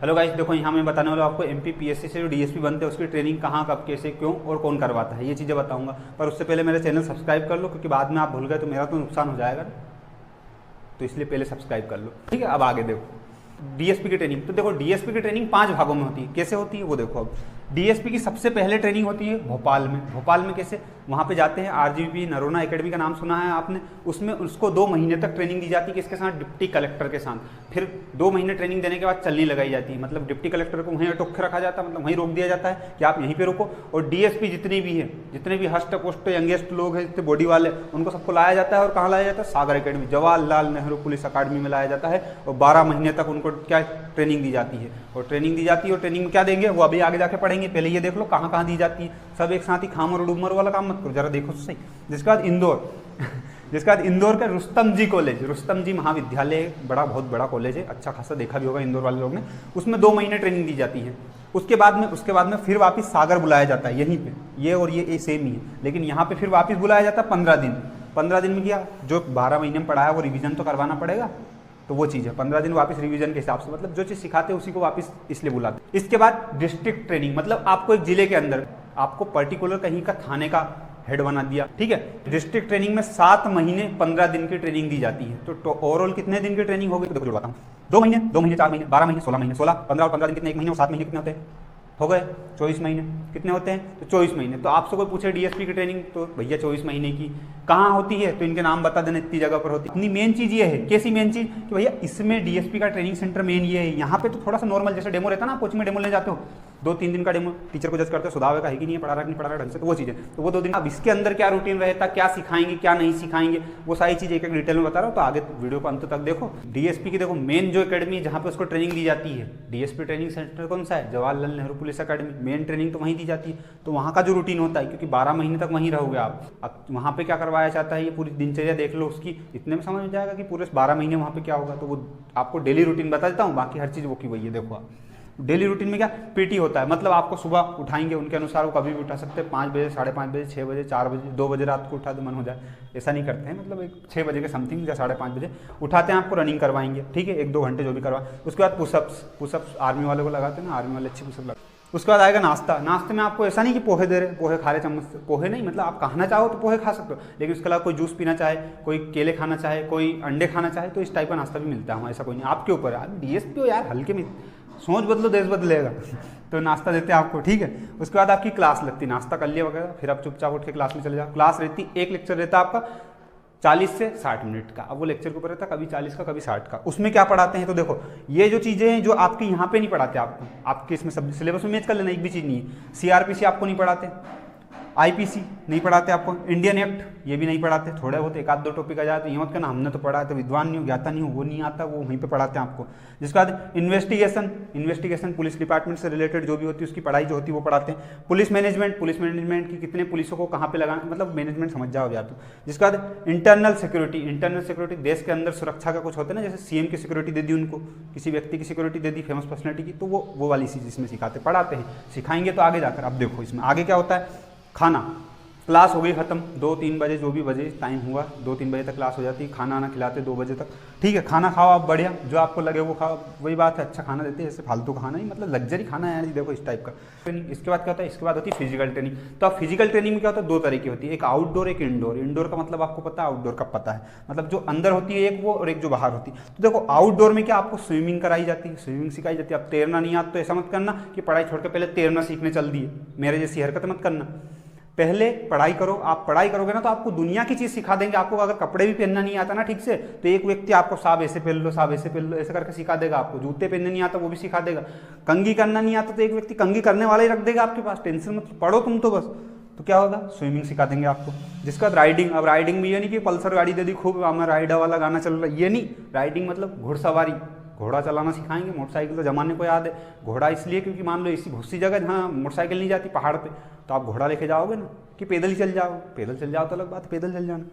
Hello guys, देखो यहाँ मैं बताने वाला हूँ आपको एमपीपीएससी से जो डीएसपी बनते हैं उसकी ट्रेनिंग कहाँ कब कैसे क्यों और कौन करवाता है, ये चीज़ें बताऊंगा। पर उससे पहले मेरा चैनल सब्सक्राइब कर लो, क्योंकि बाद में आप भूल गए तो मेरा तो नुकसान हो जाएगा, तो इसलिए पहले सब्सक्राइब कर लो। ठीक है, अब आगे देखो डीएसपी की ट्रेनिंग। तो देखो डीएसपी की ट्रेनिंग 5 भागों में होती है। कैसे होती है वो देखो। अब डीएसपी की सबसे पहले ट्रेनिंग होती है भोपाल में। भोपाल में कैसे, वहाँ पे जाते हैं आरजीबी नरोना एकेडमी का नाम सुना है आपने। उसमें उसको 2 महीने तक ट्रेनिंग दी जाती है, किसके साथ, डिप्टी कलेक्टर के साथ। फिर 2 महीने ट्रेनिंग देने के बाद चलनी लगाई जाती है, मतलब डिप्टी कलेक्टर को वहीं अटोक के रखा जाता है, मतलब वहीं रोक दिया जाता है कि आप यहीं पे रुको। और डीएसपी जितने भी हैं, जितने भी हस्ट पोस्ट यंगेस्ट लोग हैं, जितने बॉडी वाले, उनको सबको लाया जाता है। और कहाँ लाया जाता है, सागर एकेडमी, जवाहरलाल नेहरू पुलिस अकादमी में लाया जाता है। और 12 महीने तक उनको क्या ट्रेनिंग दी जाती है। और ट्रेनिंग दी जाती है, और ट्रेनिंग में क्या देंगे वो अभी आगे जाके पढ़ेंगे। पहले ये देख लो कहाँ कहाँ दी जाती है, सब एक साथ ही खामर और डूमर वाला काम मत करो, जरा देखो तो सही। जिसके बाद इंदौर जिसके बाद इंदौर का रुस्तम जी कॉलेज, रुस्तम जी महाविद्यालय, बहुत बड़ा कॉलेज है, अच्छा खासा देखा भी होगा इंदौर वाले लोग ने। उसमें 2 महीने ट्रेनिंग दी जाती है। उसके बाद में फिर वापस सागर बुलाया जाता है, यहीं पे ये और ये सेम ही है, लेकिन यहाँ पे फिर वापस बुलाया जाता है 15 दिन। 15 दिन में क्या, जो 12 महीने में पढ़ाया वो रिवीजन तो करवाना पड़ेगा, तो वो चीज़ है 15 दिन वापस रिवीजन के हिसाब से, मतलब जो चीज़ सिखाते हैं उसी को वापस इसलिए बुलाते। इसके बाद डिस्ट्रिक्ट ट्रेनिंग, मतलब आपको एक जिले के अंदर आपको पर्टिकुलर कहीं का थाने का हेड बना दिया। ठीक है, डिस्ट्रिक्ट ट्रेनिंग में 7 महीने 15 दिन की ट्रेनिंग दी जाती है। तो ओवरऑल कितने दिन की ट्रेनिंग होगी, तो देखो बताऊँ। 2 महीने 4 महीने 12 महीने 16 महीने 16 15 और 15 दिन कितने, 1 महीने और 7 महीने कितने होते हैं, हो गए 24 महीने। कितने होते हैं, तो 24 महीने। तो आपसे कोई पूछे डीएसपी की ट्रेनिंग, तो भैया 24 महीने की कहाँ होती है, तो इनके नाम बता देना, इतनी जगह पर होती है। इतनी मेन चीज़ ये है, कैसी मेन चीज़, कि भैया इसमें डीएसपी का ट्रेनिंग सेंटर मेन ये है। यहाँ पे तो थोड़ा सा नॉर्मल जैसे डेमो रहता है ना, कोचिंग में डेमो ले जाते हो, 2-3 दिन का डेमो, टीचर को जज करते हो सुधार का है कि नहीं, पढ़ा रहा कि नहीं पढ़ा रहा ढंग से, तो वो चीज़ें, तो वो 2 दिन। अब इसके अंदर क्या रूटीन रहता, क्या सिखाएंगे क्या नहीं सिखाएंगे, वो सारी चीज़ एक डिटेल में बता रहा हूँ, तो आगे वीडियो को अंत तक देखो। डीएसपी की देखो मेन जो अकेडमी है जहाँ पे उसको ट्रेनिंग दी जाती है, डीएसपी ट्रेनिंग सेंटर कौन सा है, जवाहरलाल नेहरू पुलिस अकादमी। मेन ट्रेनिंग तो वहीं दी जाती है। तो वहाँ का जो रूटीन होता है, क्योंकि 12 महीने तक वहीं रहोगे आप, अब वहाँ पे क्या करवाया जाता है, ये पूरी दिनचर्या देख लो उसकी, इतने में समझ में जाएगा कि पूरे 12 महीने वहाँ पे क्या होगा। तो वो आपको डेली रूटीन बता देता हूँ, बाकी हर चीज़ वो की वही है। देखो आप डेली रूटीन में क्या पीटी होता है, मतलब आपको सुबह उठाएंगे, उनके अनुसार वो कभी भी उठा सकते हैं, 5 बजे 5:30 बजे 6 बजे 4 बजे 2 बजे रात को उठा तो मन हो जाए, ऐसा नहीं करते हैं, मतलब एक 6 बजे के समथिंग या 5:30 बजे उठाते हैं, आपको रनिंग करवाएंगे। ठीक है, 1-2 घंटे जो भी करवा। उसके बाद पुशअप्स आर्मी वाले को लगाते हैं ना, आर्मी वाले अच्छे पुशअप लगाते। उसके बाद आएगा नाश्ता। नाश्ते में आपको ऐसा नहीं कि पोहे दे रहे, पोहे खा रहे चम्मच से, पोहे नहीं, मतलब आप खाना चाहो तो पोहे खा सकते हो, लेकिन उसके अलावा कोई जूस पीना चाहे, कोई केले खाना चाहे, कोई अंडे खाना चाहे, तो इस टाइप का नाश्ता भी मिलता है वहाँ, ऐसा कोई नहीं। आपके ऊपर है, डीएसपी हो यार, हल्के में सोच बदलो देश बदलेगा तो नाश्ता देते हैं आपको। ठीक है, उसके बाद आपकी क्लास लगती है, नाश्ता कर लिया वगैरह, फिर आप चुपचाप उठ के क्लास में चले जाओ। क्लास रहती, एक लेक्चर रहता है आपका 40 से 60 मिनट का। अब वो लेक्चर के ऊपर रहता है, कभी 40 का कभी 60 का। उसमें क्या पढ़ाते हैं, तो देखो ये जो चीज़ें हैं जो आपके यहाँ पे नहीं पढ़ाते आपको, आपके इसमें सब सिलेबस में मैच कर लेना, एक भी चीज़ नहीं है। सीआरपीसी आपको नहीं पढ़ाते, आईपीसी नहीं पढ़ाते आपको, इंडियन एक्ट ये भी नहीं पढ़ाते, थोड़े बहुत 1-2 टॉपिक आ जाते हैं, ये मत कहना हमने तो पढ़ा है तो विद्वान नहीं हो, ज्ञाता नहीं हो, वो नहीं आता, वो वहीं पे पढ़ाते हैं आपको। जिसके बाद इन्वेस्टिगेशन पुलिस डिपार्टमेंट से रिलेटेड जो भी होती है उसकी पढ़ाई जो होती है वो पढ़ाते हैं। पुलिस मैनेजमेंट की कितने पुलिसों को कहाँ पे लगाना, मतलब मैनेजमेंट समझ जाओ यार तो। जिसके बाद इंटरनल सिक्योरिटी देश के अंदर सुरक्षा का कुछ होता है ना, जैसे सीएम की सिक्योरिटी दे दी उनको, किसी व्यक्ति की सिक्योरिटी दे दी, फेमस पर्सनैलिटी की, तो वो वाली चीज़ इसमें सिखाते पढ़ाते हैं, सिखाएंगे तो आगे जाकर। अब देखो इसमें आगे क्या होता है, खाना, क्लास हो गई खत्म, 2-3 बजे जो भी बजे टाइम हुआ, 2-3 बजे तक क्लास हो जाती है, खाना आना खिलाते 2 बजे तक। ठीक है, खाना खाओ आप बढ़िया, जो आपको लगे वो खाओ, वही बात है, अच्छा खाना देते हैं, जैसे फालतू खाना ही, मतलब लग्जरी खाना है यार, देखो इस टाइप का ट्रेनिंग। इसके बाद क्या होता है, इसके बाद होती है फिजिकल ट्रेनिंग। तो अब फिजिकल ट्रेनिंग में क्या होता है, 2 तरह की होती है, एक आउटडोर एक इंडोर। इंडोर का मतलब आपको पता है, आउटडोर का पता है, मतलब जो अंदर होती है एक वो, और एक जो बाहर होती है। तो देखो आउटडोर में क्या आपको स्विमिंग कराई जाती है, स्विमिंग सिखाई जाती है। अब तैरना नहीं आता तो ऐसा मत करना कि पढ़ाई छोड़ के पहले तैरना सीखने चल दिए, मेरे जैसी हरकत मत करना। पहले पढ़ाई करो, आप पढ़ाई करोगे ना तो आपको दुनिया की चीज़ सिखा देंगे। आपको अगर कपड़े भी पहनना नहीं आता ना ठीक से, तो एक व्यक्ति आपको साहब ऐसे पहन लो, साहब ऐसे पहन लो, ऐसे करके सिखा देगा आपको। जूते पहनने नहीं आता वो भी सिखा देगा। कंघी करना नहीं आता तो एक व्यक्ति कंघी करने वाला ही रख देगा आपके पास, टेंशन मत पढ़ो तुम तो बस। तो क्या होगा, स्विमिंग सिखा देंगे आपको। जिसका राइडिंग, अब राइडिंग में ये नहीं कि पल्सर गाड़ी दे दी खूब, हमें राइडर वाला गाना चल रहा है, ये नहीं। राइडिंग मतलब घुड़सवारी, घोड़ा चलाना सिखाएंगे। मोटरसाइकिल तो जमाने को याद है, घोड़ा इसलिए क्योंकि मान लो इसी बहुत सी जगह जहाँ मोटरसाइकिल नहीं जाती पहाड़ पे, तो आप घोड़ा लेके जाओगे ना, कि पैदल ही चल जाओ। पैदल चल जाओ तो अलग बात, पैदल चल जाना।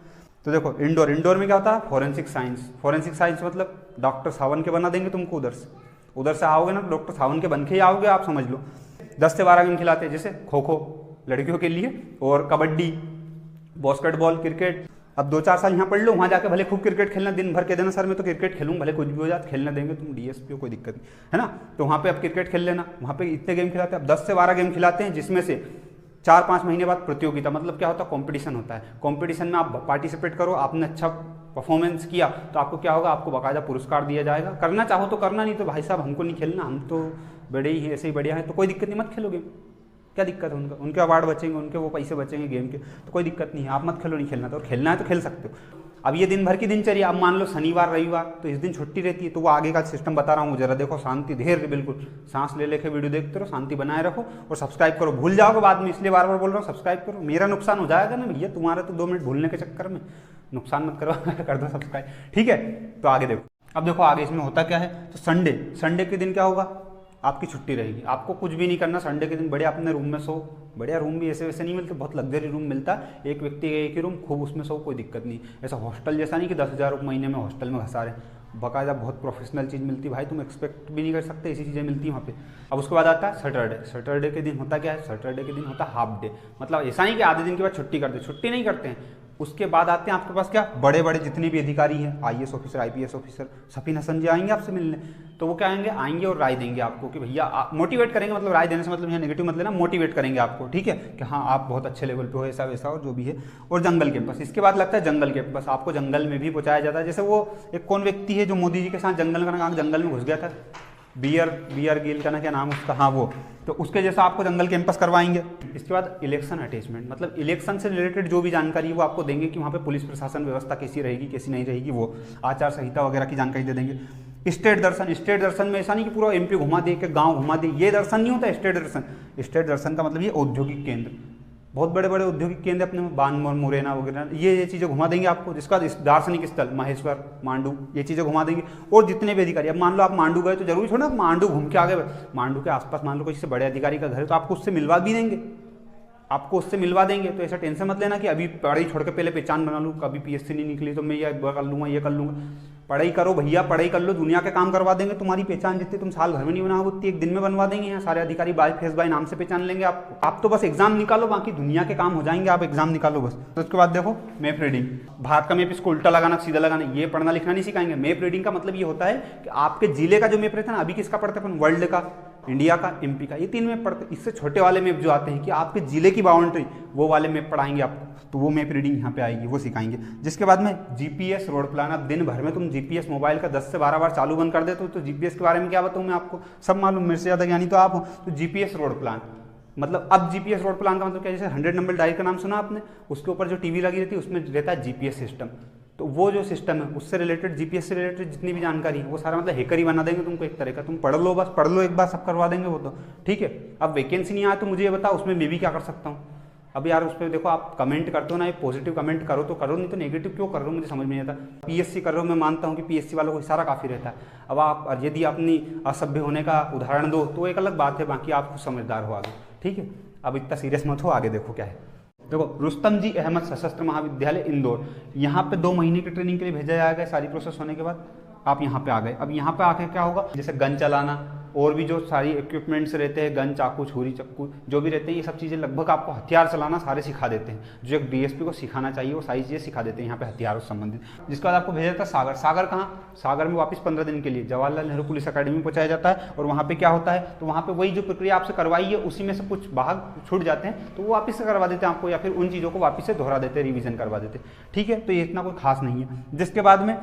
तो देखो इंडोर में क्या होता है, फॉरेंसिक साइंस मतलब डॉक्टर सावन के बना देंगे तुमको। उधर से आओगे ना तो डॉक्टर सावन के बन के ही आओगे, आप समझ लो। 10 से 12 गेम खिलाते हैं, जैसे खो खो लड़कियों के लिए, और कबड्डी, बास्केटबॉल, क्रिकेट, अब 2-4 साल यहाँ पढ़ लो, वहाँ जाके भले खूब क्रिकेट खेलना, दिन भर के देना सर मैं तो क्रिकेट खेलूँ, भले कुछ भी हो जाए खेलना देंगे, तुम डीएसपी हो कोई दिक्कत नहीं है ना। तो वहाँ पे अब क्रिकेट खेल लेना, वहाँ पे इतने गेम खिलाते हैं, अब 10 से 12 गेम खिलाते हैं, जिसमें से 4-5 महीने बाद प्रतियोगिता, मतलब क्या होता है, कंपटीशन होता है। कंपटीशन में आप पार्टिसिपेट करो, आपने अच्छा परफॉर्मेंस किया तो आपको क्या होगा, आपको बाकायदा पुरस्कार दिया जाएगा। करना चाहो तो करना, नहीं तो भाई साहब हमको नहीं खेलना, हम तो बड़े ही ऐसे ही बढ़िया है, तो कोई दिक्कत नहीं, मत खेलो गेम, क्या दिक्कत है उनका, उनके अवार्ड बचेंगे, उनके वो पैसे बचेंगे गेम के, तो कोई दिक्कत नहीं है, आप मत खेलो, नहीं खेलना तो, और खेलना है तो खेल सकते हो। अब ये दिन भर की दिनचर्या, अब मान लो शनिवार रविवार तो इस दिन छुट्टी रहती है, तो वो आगे का सिस्टम बता रहा हूँ जरा देखो, शांति धैर्य, बिल्कुल सांस ले लेके वीडियो देखते रहो, शांति बनाए रखो और सब्सक्राइब करो। भूल जाओगे बाद में, इसलिए बार बार बोल रहा हूँ सब्सक्राइब करो, मेरा नुकसान हो जाएगा ना भैया, तुम्हारा तो 2 मिनट भूलने के चक्कर में नुकसान मत करो कर दो सब्सक्राइब, ठीक है। तो आगे देखो, अब देखो आगे इसमें होता क्या है, तो संडे के दिन क्या होगा, आपकी छुट्टी रहेगी, आपको कुछ भी नहीं करना। संडे के दिन बढ़िया अपने रूम में सो, बढ़िया रूम भी ऐसे वैसे नहीं मिलते, बहुत लग्जरी रूम मिलता है, एक व्यक्ति एक ही रूम, खूब उसमें सो, कोई दिक्कत नहीं। ऐसा हॉस्टल जैसा नहीं कि 10,000 रुपये महीने में हॉस्टल में घसा रहे, बाकायदा बहुत प्रोफेशनल चीज़ मिलती है भाई, तुम एक्सपेक्ट भी नहीं कर सकते, ऐसी चीज़ें मिलती हैं वहाँ पे। अब उसके बाद आता है सैटरडे के दिन होता क्या है, सैटरडे के दिन होता है हाफ डे, मतलब ऐसा नहीं कि आधे दिन के बाद छुट्टी करते, छुट्टी नहीं करते हैं। उसके बाद आते हैं आपके पास क्या, बड़े बड़े जितने भी अधिकारी हैं, IAS officer, IPS officer, Safeen Hasan ji आएंगे आपसे मिलने, तो वो क्या आएंगे और राय देंगे आपको कि भैया, मोटिवेट करेंगे, मतलब राय देने से मतलब यहाँ नेगेटिव मत लेना, मोटिवेट करेंगे आपको, ठीक है, कि हाँ आप बहुत अच्छे लेवल पे हो, ऐसा वैसा और जो भी है। और जंगल कैंपस, इसके बाद लगता है जंगल कैंपस, आपको जंगल में भी पहुँचाया जाता है। जैसे वो एक कौन व्यक्ति है जो मोदी जी के साथ जंगल में घुस गया था, बियर गिल का ना क्या नाम उसका, हाँ वो, तो उसके जैसा आपको जंगल कैंपस करवाएंगे। इसके बाद इलेक्शन अटैचमेंट, मतलब इलेक्शन से रिलेटेड जो भी जानकारी है वो आपको देंगे कि वहाँ पे पुलिस प्रशासन व्यवस्था कैसी रहेगी कैसी नहीं रहेगी, वो आचार संहिता वगैरह की जानकारी दे देंगे। स्टेट दर्शन में ऐसा नहीं कि पूरा MP घुमा दे, के गाँव घुमा दे, ये दर्शन नहीं होता। स्टेट दर्शन का मतलब ये औद्योगिक केंद्र, बहुत बड़े बड़े औद्योगिक केंद्र अपने में, बानमोर, मुरैना वगैरह, ये चीज़ें घुमा देंगे आपको। जिसका दार्शनिक स्थल महेश्वर, मांडू, ये चीज़ें घुमा देंगे। और जितने भी अधिकारी, अब मान लो आप मांडू गए तो जरूरी थोड़ा ना मांडू घूम के आगे, मांडू के आसपास मान लो किसी से बड़े अधिकारी का घर है तो आपको उससे मिलवा भी देंगे, तो ऐसा टेंशन मत लेना कि अभी पढ़ाई छोड़ के पहले पहचान बना लूँ, कभी PSC नहीं निकली तो मैं ये कर लूँगा, ये कर लूँगा। पढ़ाई करो भैया, पढ़ाई कर लो, दुनिया के काम करवा देंगे। तुम्हारी पहचान जितनी तुम साल भर में नहीं बनाओगे उतनी एक दिन में बनवा देंगे। यहाँ सारे अधिकारी बाय फेस बाय नाम से पहचान लेंगे आपको। आप तो बस एग्जाम निकालो, बाकी दुनिया के काम हो जाएंगे, आप एग्जाम निकालो बस। तो उसके बाद देखो मैप रीडिंग, भारत का मैप इसको उल्टा लगाना सीधा लगाना, ये पढ़ना लिखना नहीं सिखाएंगे। मैप रीडिंग का मतलब ये होता है कि आपके जिले का जो मैप रहता है ना, अभी किसका पढ़ते हैं अपन, वर्ल्ड का, इंडिया का, MP का, ये 3 मैप पढ़ते हैं। इससे छोटे वाले मैप जो आते हैं कि आपके जिले की बाउंड्री, वो वाले मैप पढ़ाएंगे आपको, तो वो मैप रीडिंग यहाँ पे आएगी, वो सिखाएंगे। जिसके बाद में GPS रोड प्लान। अब दिन भर में तुम GPS मोबाइल का 10 से 12 बार चालू बंद कर देते हो, तो GPS के बारे में क्या बताऊँ मैं आपको, सब मालूम, मेरे से ज़्यादा ज्ञानी तो आप हो। तो GPS रोड प्लान मतलब, अब GPS रोड प्लान का मतलब क्या, जैसे 100 नंबर डायल का नाम सुना आपने, उसके ऊपर जो TV लगी रहती है उसमें रहता है GPS सिस्टम। तो वो जो सिस्टम है उससे रिलेटेड, GPS से रिलेटेड जितनी भी जानकारी है वो सारा मतलब हैकर ही बना देंगे तुमको एक तरह का। तुम पढ़ लो, बस पढ़ लो एक बार, सब करवा देंगे वो तो, ठीक है। अब वैकेंसी नहीं आया तो मुझे ये बताओ उसमें मैं भी क्या कर सकता हूँ। अब यार उस पर देखो, आप कमेंट करते हो ना, एक पॉजिटिव कमेंट करो तो करो, नहीं तो नेगेटिव क्यों कर रहे हो, मुझे समझ में नहीं आता। PSC कर रहे हो, मैं मानता हूँ कि PSC वालों को इशारा काफ़ी रहता है। अब आप यदि अपनी असभ्य होने का उदाहरण दो तो एक अलग बात है, बाकी आप खुद समझदार हो आगे, ठीक है। अब इतना सीरियस मत हो, आगे देखो क्या है। देखो, रुस्तम जी अहमद सशस्त्र महाविद्यालय इंदौर, यहाँ पे 2 महीने की ट्रेनिंग के लिए भेजा जाएगा। सारी प्रोसेस होने के बाद आप यहाँ पे आ गए। अब यहाँ पे आके क्या होगा, जैसे गन चलाना और भी जो सारी इक्विपमेंट्स रहते हैं, गन, चाकू, छुरी, चक्कू जो भी रहते हैं, ये सब चीज़ें लगभग आपको हथियार चलाना सारे सिखा देते हैं। जो एक DSP को सिखाना चाहिए वो सारी चीज़ें सिखा देते हैं यहाँ पे हथियारों से संबंधित। जिसके बाद आपको भेजा जाता है सागर। सागर कहाँ, सागर में वापस 15 दिन के लिए जवाहरलाल नेहरू पुलिस अकेडमी में पहुँचाया जाता है। और वहाँ पे क्या होता है, तो वहाँ पे वही जो प्रक्रिया आपसे करवाई है उसी में से कुछ भाग छूट जाते हैं, तो वो वापस से करवा देते हैं आपको, या फिर उन चीज़ों को वापस से दोहरा देते हैं, रिवीजन करवा देते हैं, ठीक है। तो ये इतना कोई खास नहीं है। जिसके बाद में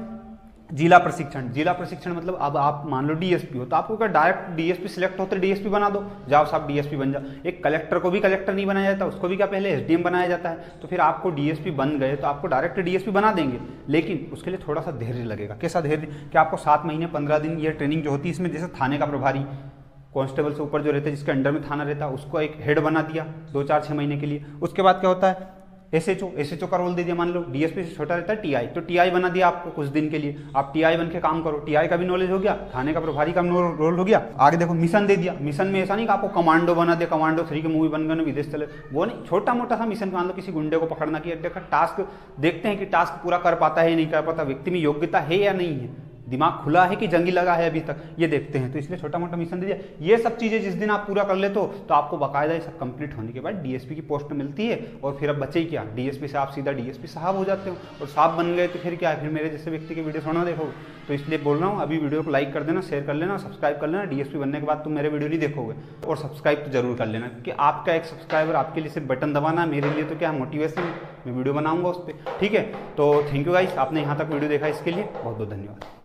जिला प्रशिक्षण मतलब, अब आप मान लो DSP हो तो आपको क्या डायरेक्ट DSP सिलेक्ट होते DSP बना दो, जाओ साहब DSP बन जाओ। एक कलेक्टर को भी कलेक्टर नहीं बनाया जाता, उसको भी क्या पहले SDM बनाया जाता है। तो फिर आपको DSP बन गए तो आपको डायरेक्ट DSP बना देंगे, लेकिन उसके लिए थोड़ा सा धैर्य लगेगा। कैसा धैर्य, कि आपको 7 महीने 15 दिन ये ट्रेनिंग जो होती है, इसमें जैसे थाने का प्रभारी, कांस्टेबल से ऊपर जो रहते हैं जिसके अंडर में थाना रहता है, उसको एक हेड बना दिया 2, 4, 6 महीने के लिए। उसके बाद क्या होता है, SHO का रोल दे दिया। मान लो DSP से छोटा रहता है TI, तो TI बना दिया आपको कुछ दिन के लिए, आप TI बन के काम करो। TI का भी नॉलेज हो गया, थाने का प्रभारी का रोल हो गया। आगे देखो, मिशन दे दिया। मिशन में ऐसा नहीं कि आपको कमांडो बना दिया, कमांडो 3 की मूवी बन गए, विदेश चले, वो नहीं, छोटा मोटा सा मिशन। मान लो किसी गुंडे को पकड़ना, कि देखा टास्क देखते हैं कि टास्क पूरा कर पाता है या नहीं कर पाता, व्यक्ति में योग्यता है या नहीं है, दिमाग खुला है कि जंगी लगा है अभी तक, ये देखते हैं। तो इसलिए छोटा मोटा मिशन दे दिया। ये सब चीज़ें जिस दिन आप पूरा कर लेते हो तो आपको बाकायदा ये सब कंप्लीट होने के बाद डीएसपी की पोस्ट मिलती है, और फिर अब बचे ही क्या, डीएसपी से आप सीधा डीएसपी साहब हो जाते हो, और साहब बन गए तो फिर क्या है, फिर मेरे जैसे व्यक्ति के वीडियो थोड़ा देखोगे। तो इसलिए बोल रहा हूँ अभी वीडियो को लाइक कर देना, शेयर कर लेना, सब्सक्राइब कर लेना। डीएसपी बनने के बाद तुम मेरे वीडियो नहीं देखोगे, और सब्सक्राइब तो जरूर कर लेना, क्योंकि आपका एक सब्सक्राइबर आपके लिए सिर्फ बटन दबाना, मेरे लिए तो क्या मोटिवेशन, मैं वीडियो बनाऊंगा उस पर। ठीक है, तो थैंक यू गाइस, आपने यहाँ तक वीडियो देखा इसके लिए बहुत बहुत धन्यवाद।